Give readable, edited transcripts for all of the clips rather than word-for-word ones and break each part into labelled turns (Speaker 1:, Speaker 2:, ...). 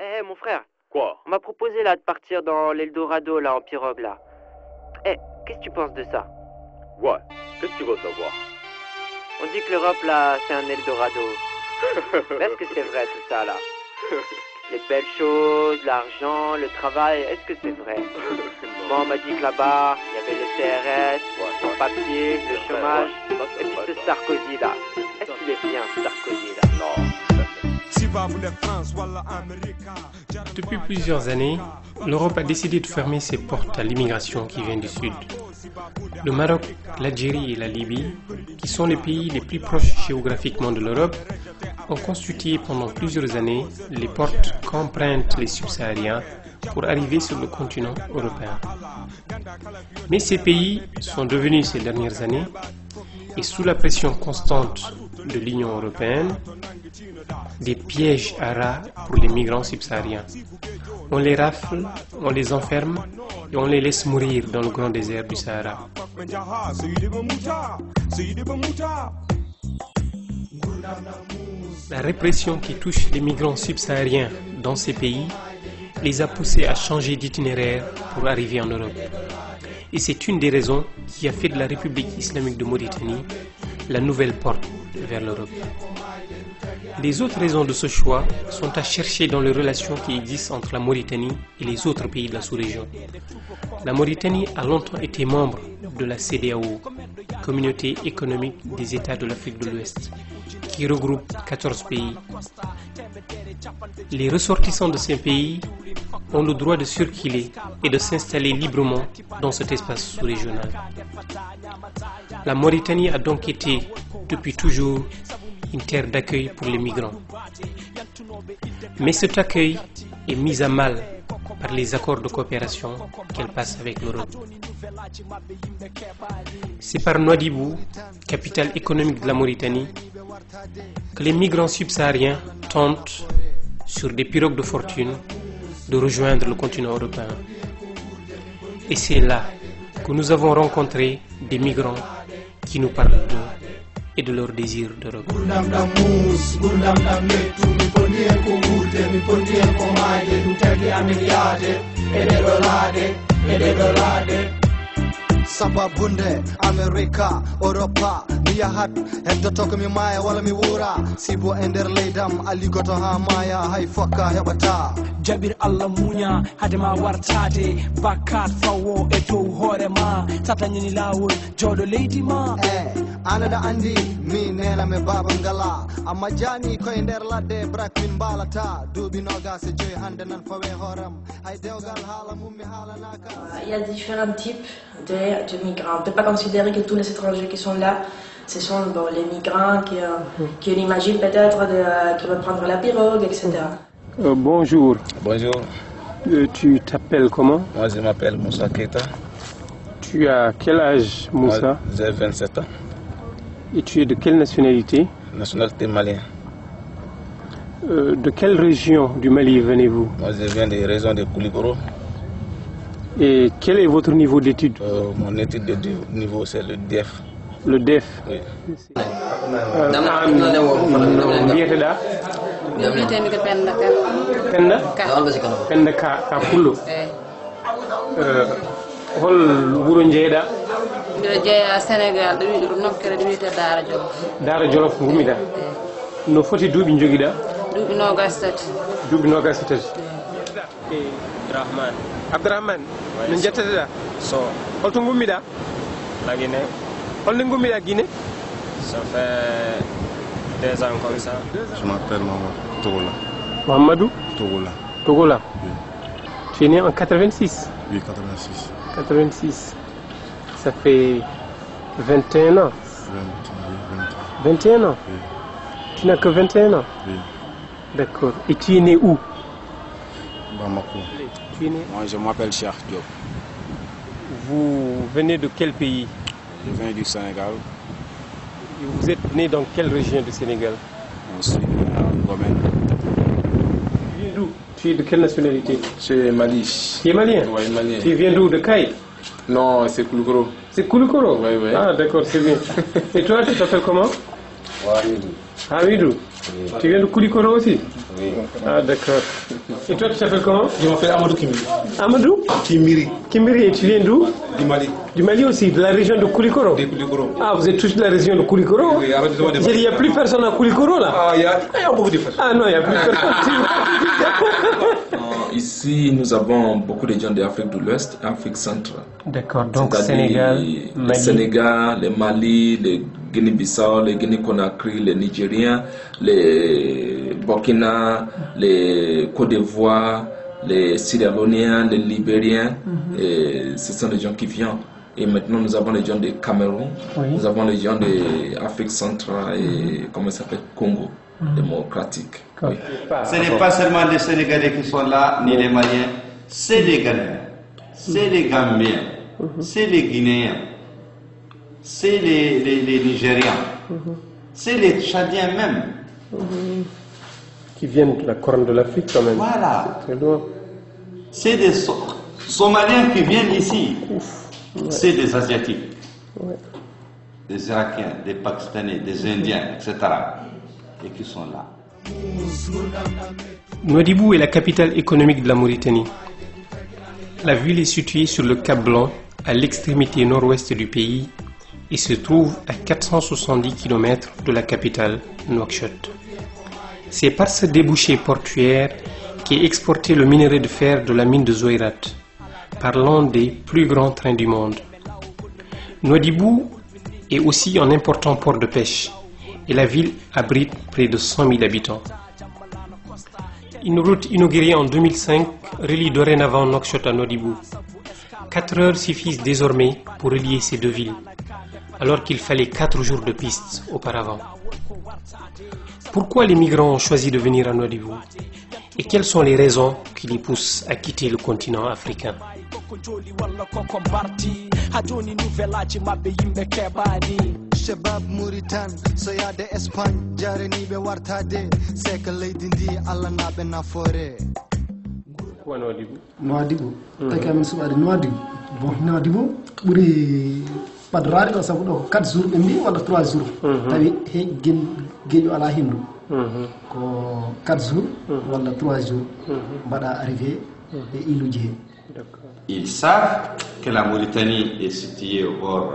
Speaker 1: Eh, mon frère.
Speaker 2: Quoi?
Speaker 1: On m'a proposé là de partir dans l'Eldorado là en pirogue là. Eh, qu'est-ce que tu penses de ça?
Speaker 2: Ouais, qu'est-ce que tu veux savoir?
Speaker 1: On dit que l'Europe là, c'est un Eldorado. Mais est-ce que c'est vrai tout ça là? Les belles choses, l'argent, le travail, est-ce que c'est vrai? Moi on m'a dit que là-bas, il y avait le CRS, le papier, le chômage, et puis ce Sarkozy là. Est-ce qu'il est bien ce Sarkozy là?
Speaker 2: Non.
Speaker 3: Depuis plusieurs années, l'Europe a décidé de fermer ses portes à l'immigration qui vient du Sud. Le Maroc, l'Algérie et la Libye, qui sont les pays les plus proches géographiquement de l'Europe, ont constitué pendant plusieurs années les portes qu'empruntent les subsahariens pour arriver sur le continent européen. Mais ces pays sont devenus ces dernières années, et sous la pression constante de l'Union européenne, des pièges à rats pour les migrants subsahariens. On les rafle, on les enferme et on les laisse mourir dans le grand désert du Sahara. La répression qui touche les migrants subsahariens dans ces pays les a poussés à changer d'itinéraire pour arriver en Europe. Et c'est une des raisons qui a fait de la République islamique de Mauritanie la nouvelle porte vers l'Europe. Les autres raisons de ce choix sont à chercher dans les relations qui existent entre la Mauritanie et les autres pays de la sous-région. La Mauritanie a longtemps été membre de la CEDEAO, Communauté économique des États de l'Afrique de l'Ouest, qui regroupe 14 pays. Les ressortissants de ces pays ont le droit de circuler et de s'installer librement dans cet espace sous-régional. La Mauritanie a donc été, depuis toujours, une terre d'accueil pour les migrants. Mais cet accueil est mis à mal par les accords de coopération qu'elle passe avec l'Europe. C'est par Nouadhibou, capitale économique de la Mauritanie, que les migrants subsahariens tentent, sur des pirogues de fortune, de rejoindre le continent européen. Et c'est là que nous avons rencontré des migrants qui nous parlent d'eux et de leur désir d'Europe.
Speaker 4: Sababunde America Europa mi yahat heddoto ko mi maya wala mi wura sibo ender leydam aligoto ha maya hay fokka hebata
Speaker 5: jabir Allah munya hadema wartade bakkat fawo e dow hore ma tatanyini lawol jodo leydi ma
Speaker 4: anada andi mi nena me baba ngala amma jani ko ender ladde brak min balata dubi noga se joy hande nan fawe horam hay dewgal hala mum mi hala naka.
Speaker 6: Il y a différents types de migrants. On ne peut pas considérer que tous les étrangers qui sont là, ce sont les migrants qui on imagine peut-être qui vont prendre la pirogue, etc.
Speaker 3: Bonjour.
Speaker 7: Bonjour.
Speaker 3: Tu t'appelles comment?
Speaker 7: Moi je m'appelle Moussa Keita.
Speaker 3: Tu as quel âge, Moussa?
Speaker 7: J'ai 27 ans.
Speaker 3: Et tu es de quelle nationalité?
Speaker 7: Nationalité malienne.
Speaker 3: De quelle région du Mali venez-vous?
Speaker 7: Moi je viens des régions de Kouligoro.
Speaker 3: Et quel est votre niveau d'études?
Speaker 7: Mon étude de niveau c'est le DEF.
Speaker 3: Le DEF?
Speaker 7: Oui.
Speaker 3: Penda ka pullo. Hol wuro jeeɗa?
Speaker 8: Mbiɗa jeeya Sénégal ɗo wiide ɗum nokkere ɗo wiyete Daara Jolof.
Speaker 3: Daara Jolof gummiɗa? No foti duuɓi joguiɗa?
Speaker 8: Duuɓi 23.
Speaker 3: Duuɓi 23. Abdourahmane no jetteteɗa?
Speaker 9: So
Speaker 3: holto gummiɗa?
Speaker 9: la Guinée.
Speaker 3: Holno gummiɗa Guinée?
Speaker 9: Ça fait 2 ans comme ça.
Speaker 10: Je m'appelle Mamadou Togola.
Speaker 3: Mamadou
Speaker 10: Togola.
Speaker 3: Togola?
Speaker 10: Oui.
Speaker 3: Tu es né en 86?
Speaker 10: Oui, 86.
Speaker 3: 86. Ça fait 21 ans? 21 ans?
Speaker 10: Oui.
Speaker 3: Tu n'as que 21 ans?
Speaker 10: Oui.
Speaker 3: D'accord. Et tu es né où?
Speaker 10: Bamako.
Speaker 3: Tu es né?
Speaker 9: Moi je m'appelle Cheikh Diop.
Speaker 3: Vous venez de quel pays?
Speaker 9: Je viens du Sénégal.
Speaker 3: Et vous êtes né dans quelle région du Sénégal?
Speaker 9: Je suis à Gomène.
Speaker 3: Tu viens d'où? Tu es de quelle nationalité?
Speaker 9: C'est Mali.
Speaker 3: Tu es malien?
Speaker 9: Oui, malien.
Speaker 3: Tu viens d'où? De Caille?
Speaker 9: Non, c'est Koulikoro.
Speaker 3: C'est Koulikoro?
Speaker 9: Oui, oui.
Speaker 3: Ah d'accord, c'est bien. Et toi, tu t'appelles comment?
Speaker 9: Wahidou.
Speaker 3: Ah oui, oui. Tu viens de Koulikoro aussi?
Speaker 7: Oui.
Speaker 3: Ah d'accord. Et toi tu t'appelles comment?
Speaker 11: Je m'appelle Amadou Kimiri.
Speaker 3: Amadou
Speaker 11: Kimiri.
Speaker 3: Kimiri, et tu viens d'où?
Speaker 11: Du Mali.
Speaker 3: Du Mali aussi, de la région de Koulikoro?
Speaker 11: De Koulikoro.
Speaker 3: Ah, vous êtes tous de la région de Koulikoro?
Speaker 11: Oui, arrondissement de
Speaker 3: Il n'y a plus personne à Koulikoro là?
Speaker 11: Ah, il y a beaucoup de personnes.
Speaker 3: Ah non, il n'y a plus personne.
Speaker 12: Ici, nous avons beaucoup de gens d'Afrique de l'Ouest, Afrique centrale.
Speaker 3: D'accord, donc Sénégal,
Speaker 12: le Sénégal, le Mali, le Guinée-Bissau, le Guinée-Conakry, les Nigériens, les Burkina, les Côte d'Ivoire, les Sierra-Léoniens, les Libériens. Et ce sont les gens qui viennent. Et maintenant, nous avons les gens de Cameroun, nous avons les gens d'Afrique centrale et comment ça s'appelle, Congo démocratique. Oui.
Speaker 13: Ce n'est pas seulement les Sénégalais qui sont là, ni les Maliens, c'est les Ghanéens, c'est les Gambiens, c'est les Guinéens, c'est les Nigériens, c'est les Tchadiens même.
Speaker 3: Qui viennent de la corne de l'Afrique quand même.
Speaker 13: Voilà.
Speaker 3: C'est loin.
Speaker 13: C'est des Somaliens qui viennent ici. C'est des Asiatiques, des Irakiens, des Pakistanais, des Indiens, etc. Et qui sont là.
Speaker 3: Nouadhibou est la capitale économique de la Mauritanie. La ville est située sur le Cap Blanc, à l'extrémité nord-ouest du pays, et se trouve à 470 km de la capitale, Nouakchott. C'est par ce débouché portuaire qu'est exporté le minerai de fer de la mine de Zouairat, par l'un des plus grands trains du monde. Nouadhibou est aussi un important port de pêche, et la ville abrite près de 100 000 habitants. Une route inaugurée en 2005 relie dorénavant Nouakchott à Nouadhibou. 4 heures suffisent désormais pour relier ces deux villes, alors qu'il fallait 4 jours de piste auparavant. Pourquoi les migrants ont choisi de venir à Nouadhibou? Et quelles sont les raisons qui les poussent à quitter le continent africain?
Speaker 4: Shabab Mauritane, soyade Espagne, jareni be wartade, sek leydi ndi Allah naɓe nafoore.
Speaker 3: Pourquoi Nouadhibou?
Speaker 14: Nouadhibou, taki amin suɓade Nouadhibou. Bon, Nouadhibou ɓuri paddorade ɗo sabu ɗo 4 jours ɓe mbi walla 3 jours. Tawi geeƴo ala hendu. Ko 4 jours walla 3 jours mbaɗa arrivé e iluji he.
Speaker 13: Ils savent que la Mauritanie est située au bord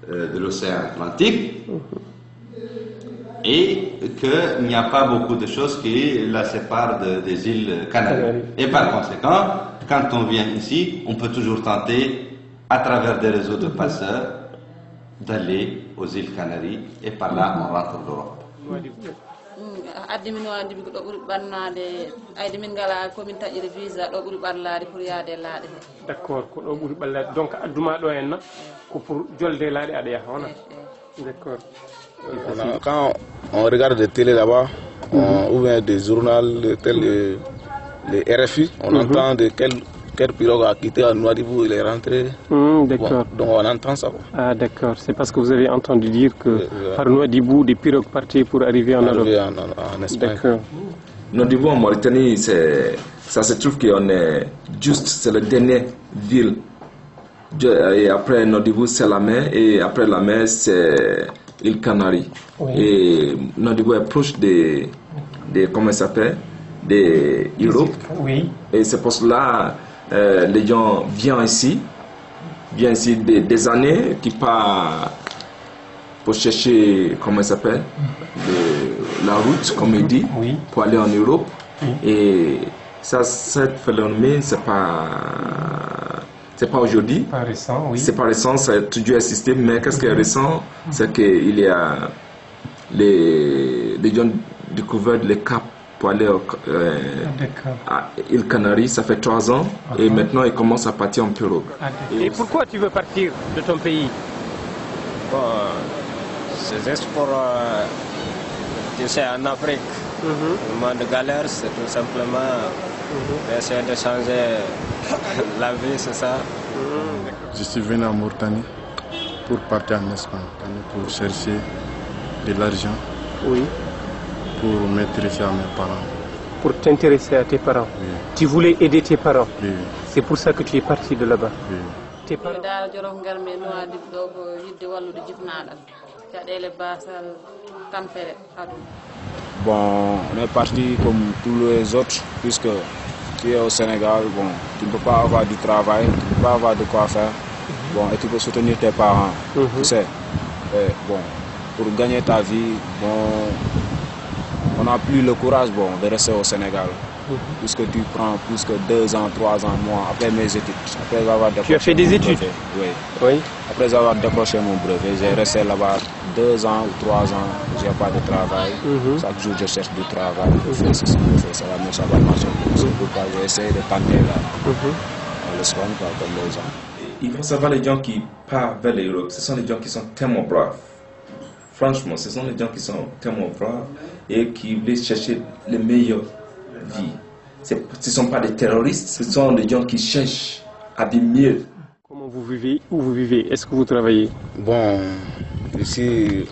Speaker 13: de l'océan Atlantique et qu'il n'y a pas beaucoup de choses qui la séparent des îles Canaries. Et par conséquent, quand on vient ici, on peut toujours tenter, à travers des réseaux de passeurs, d'aller aux îles Canaries et par là on rentre d'Europe.
Speaker 8: addi min wandi ko do buri bannade ayde min ngala komin taƴire visa do buri ballade pour yaade laade he.
Speaker 3: D'accord, ko do buri ballade donc adduma do en ko pour jolde laade ade yaha wona. D'accord.
Speaker 7: Quand on regarde des télé là-bas, ou bien des journaux tels les RFI, on entend de quel pirogue a quitté à Nouadhibou, il est rentré.
Speaker 3: D'accord.
Speaker 7: Bon, donc on entend ça.
Speaker 3: Ah d'accord, c'est parce que vous avez entendu dire que par Nouadhibou, des pirogues partaient pour arriver en Europe.
Speaker 7: En Espagne.
Speaker 3: D'accord.
Speaker 12: Nouadhibou en Mauritanie, ça se trouve qu'on est juste, c'est la dernière ville. Et après Nouadhibou, c'est la mer, et après la mer, c'est l'île Canaries. Et Nouadhibou est proche des comment ça s'appelle, des Europe.
Speaker 3: Oui.
Speaker 12: Et c'est pour cela les gens viennent ici des années qui partent pour chercher, comment ça s'appelle, la route, comme il dit, pour aller en Europe. Et ça, cette phénomène, c'est pas aujourd'hui.
Speaker 3: Pas récent, oui.
Speaker 12: C'est pas récent, ça a toujours existé, mais qu'est-ce qui est récent, c'est qu'il y a les gens découvert les caps pour aller à île Canaries, ça fait 3 ans, et maintenant ils commencent à partir en pirogue.
Speaker 3: Et pourquoi tu veux partir de ton pays?
Speaker 9: Bon, c'est juste pour, tu sais, en Afrique, le monde de galère, c'est tout simplement essayer de changer la vie, c'est ça.
Speaker 10: Je suis venu en Mauritanie pour partir en Espagne, pour chercher de l'argent.
Speaker 3: Oui.
Speaker 10: Pour m'intéresser à mes parents.
Speaker 3: Pour t'intéresser à tes parents?
Speaker 10: Oui.
Speaker 3: Tu voulais aider tes parents?
Speaker 10: Oui.
Speaker 3: C'est pour ça que tu es parti de là-bas?
Speaker 10: Oui.
Speaker 3: Tes parents?
Speaker 15: Bon, on est parti comme tous les autres, puisque tu es au Sénégal, bon, tu ne peux pas avoir du travail, tu ne peux pas avoir de quoi faire, bon, et tu peux soutenir tes parents, tu sais. Et, bon, pour gagner ta vie, bon, on n'a plus le courage, bon, de rester au Sénégal. Puisque tu prends plus que 2 ans, 3 ans, moi, après mes études. Après avoir décroché
Speaker 3: tu as fait des études?
Speaker 15: Oui. Après avoir décroché mon brevet, j'ai resté là-bas 2 ans ou 3 ans, je n'ai pas de travail. Chaque jour, je cherche du travail, je fais ceci, je fais ça, mais ça va marcher. C'est pourquoi j'ai essayé de tenter là, en l'Espagne, comme les gens.
Speaker 12: Il faut savoir, les gens qui partent vers l'Europe, ce sont les gens qui sont tellement braves. Franchement, ce sont les gens qui sont tellement braves et qui veulent chercher les meilleures vie. Ce ne sont pas des terroristes, ce sont des gens qui cherchent à vivre mieux.
Speaker 3: Comment vous vivez? Où vous vivez? Est-ce que vous travaillez?
Speaker 7: Bon, ici,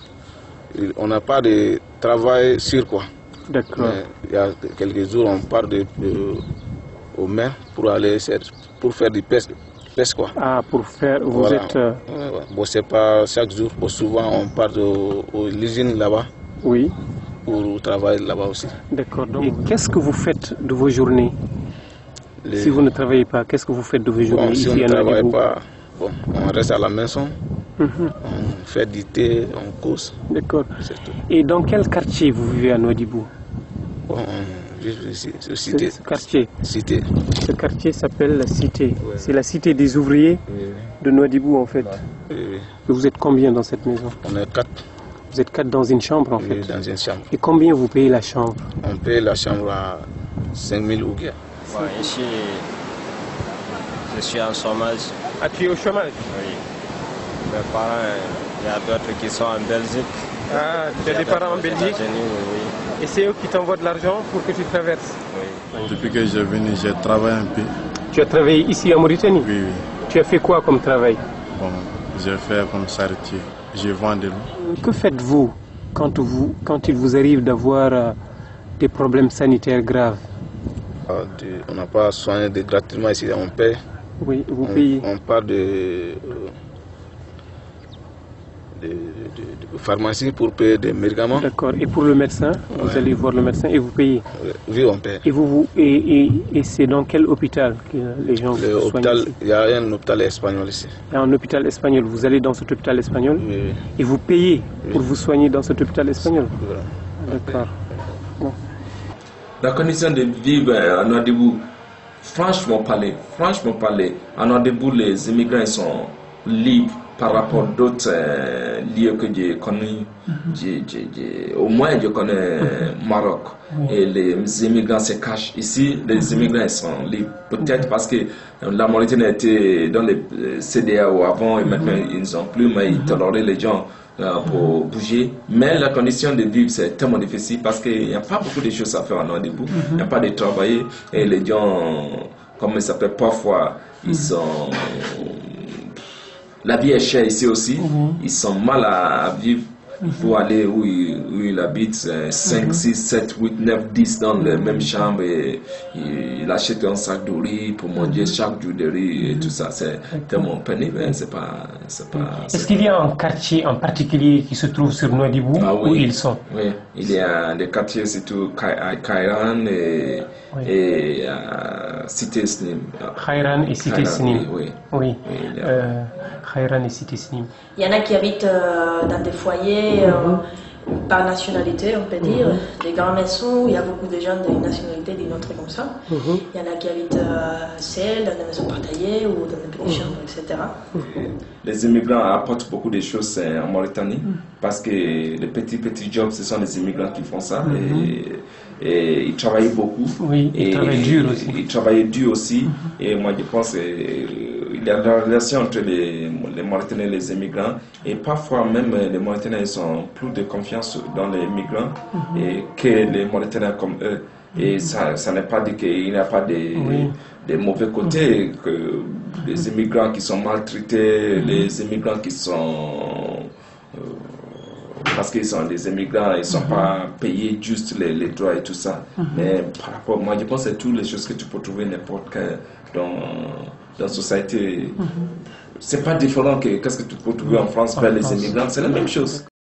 Speaker 7: on n'a pas de travail sûr, quoi.
Speaker 3: D'accord.
Speaker 7: Il y a quelques jours, on part au mer pour aller faire du pêche, quoi.
Speaker 3: Ah, pour faire... Vous
Speaker 7: voilà.
Speaker 3: êtes...
Speaker 7: Bon, c'est pas chaque jour, souvent on part à l'usine là-bas.
Speaker 3: Oui.
Speaker 7: Pour travailler là-bas aussi.
Speaker 3: D'accord. Et qu'est-ce que vous faites de vos journées? Si vous ne travaillez pas, qu'est-ce que vous faites de vos journées?
Speaker 7: Bon, si
Speaker 3: ici
Speaker 7: on ne travaille
Speaker 3: Nouadhibou?
Speaker 7: pas, bon, on reste à la maison, on fait du thé, on cause.
Speaker 3: D'accord. Et dans quel quartier vous vivez à Nouadhibou?
Speaker 7: Bon, on vit ici, sur Cité.
Speaker 3: Ce quartier?
Speaker 7: Cité.
Speaker 3: Ce quartier s'appelle la Cité. Ouais. C'est la Cité des ouvriers de Nouadhibou en fait.
Speaker 7: Oui.
Speaker 3: Et vous êtes combien dans cette maison?
Speaker 7: On est 4.
Speaker 3: Vous êtes 4 dans une chambre en fait?
Speaker 7: Oui, dans une chambre.
Speaker 3: Et combien vous payez la chambre?
Speaker 7: On paye la chambre à 5 000 ouguias.
Speaker 9: Ouais, ici, je suis en chômage.
Speaker 3: Ah, tu es au chômage?
Speaker 9: Oui. Mes parents, il y a d'autres qui sont en Belgique.
Speaker 3: Ah, tu as des parents en Belgique?
Speaker 9: Oui.
Speaker 3: Et c'est eux qui t'envoient de l'argent pour que tu traverses?
Speaker 9: Oui.
Speaker 10: Depuis que je suis venu, j'ai travaillé un peu.
Speaker 3: Tu as travaillé ici en Mauritanie?
Speaker 10: Oui.
Speaker 3: Tu as fait quoi comme travail?
Speaker 10: Bon, j'ai fait comme charretier. Je vends de l'eau.
Speaker 3: Que faites-vous quand il vous arrive d'avoir des problèmes sanitaires graves?
Speaker 7: On n'a pas soigné gratuitement ici, on paie.
Speaker 3: Oui, vous payez.
Speaker 7: On part de pharmacie pour payer des médicaments.
Speaker 3: D'accord. Et pour le médecin, vous allez voir le médecin et vous payez?
Speaker 7: Oui, on paie.
Speaker 3: Et c'est dans quel hôpital que les gens vous soignent ici?
Speaker 7: Il y a un hôpital espagnol ici.
Speaker 3: Il y a un hôpital espagnol. Vous allez dans cet hôpital espagnol?
Speaker 7: Oui.
Speaker 3: Et vous payez pour vous soigner dans cet hôpital espagnol?
Speaker 7: Voilà.
Speaker 3: D'accord. Bon.
Speaker 12: La condition de vivre à Nouadhibou, franchement parler, à Nouadhibou, les immigrants ils sont libres par rapport à d'autres lieux que j'ai connus. Au moins, je connais Maroc. Et les immigrants se cachent. Ici, les immigrants ils sont libres. Peut-être parce que la Mauritanie était dans les CEDEAO avant et maintenant ils n'ont plus, mais ils toléraient les gens pour bouger. Mais la condition de vivre, c'est tellement difficile parce qu'il n'y a pas beaucoup de choses à faire en Nouadhibou. Il n'y a pas de travailler. Et les gens, comme ils s'appellent parfois, ils sont... La vie est chère ici aussi. Ils sont mal à vivre. Pour aller où il habite, 5, 6, 7, 8, 9, 10 dans la même chambre et il achète un sac de riz pour manger chaque jour de riz et tout ça. C'est tellement pénible, c'est pas...
Speaker 3: Est-ce qu'il y a un quartier en particulier qui se trouve sur Nouadhibou où ils sont?
Speaker 12: Oui, il y a des quartiers, surtout Khayran et Cité Snim.
Speaker 3: Khayran et Cité Snim.
Speaker 12: Oui.
Speaker 3: Khayran et Cité Snim.
Speaker 6: Il y en a qui habitent dans des foyers par nationalité, on peut dire, des grandes maisons où il y a beaucoup de gens d'une nationalité, d'une autre comme ça. Il y en a qui habitent seuls, dans des maisons partagées ou dans des petites chambres, etc.
Speaker 12: Les immigrants apportent beaucoup de choses en Mauritanie parce que les petits jobs, ce sont les immigrants qui font ça. Et ils travaillent beaucoup.
Speaker 3: Oui, ils travaillent dur aussi.
Speaker 12: Ils travaillent dur aussi. Et moi, je pense qu'il y a la relation entre les Mauritaniens et les immigrants. Et parfois, même les Mauritaniens ils ont plus de confiance dans les migrants et que les Mauritaniens comme eux. Et ça n'est pas dit qu'il n'y a pas des mauvais côtés, que les immigrants qui sont maltraités, les immigrants qui sont... parce qu'ils sont des immigrants, ils ne sont pas payés juste les droits et tout ça. Mais par rapport, moi je pense que c'est toutes les choses que tu peux trouver n'importe dans la société. C'est pas différent que qu'est-ce que tu peux trouver en France vers les immigrants, c'est la même chose.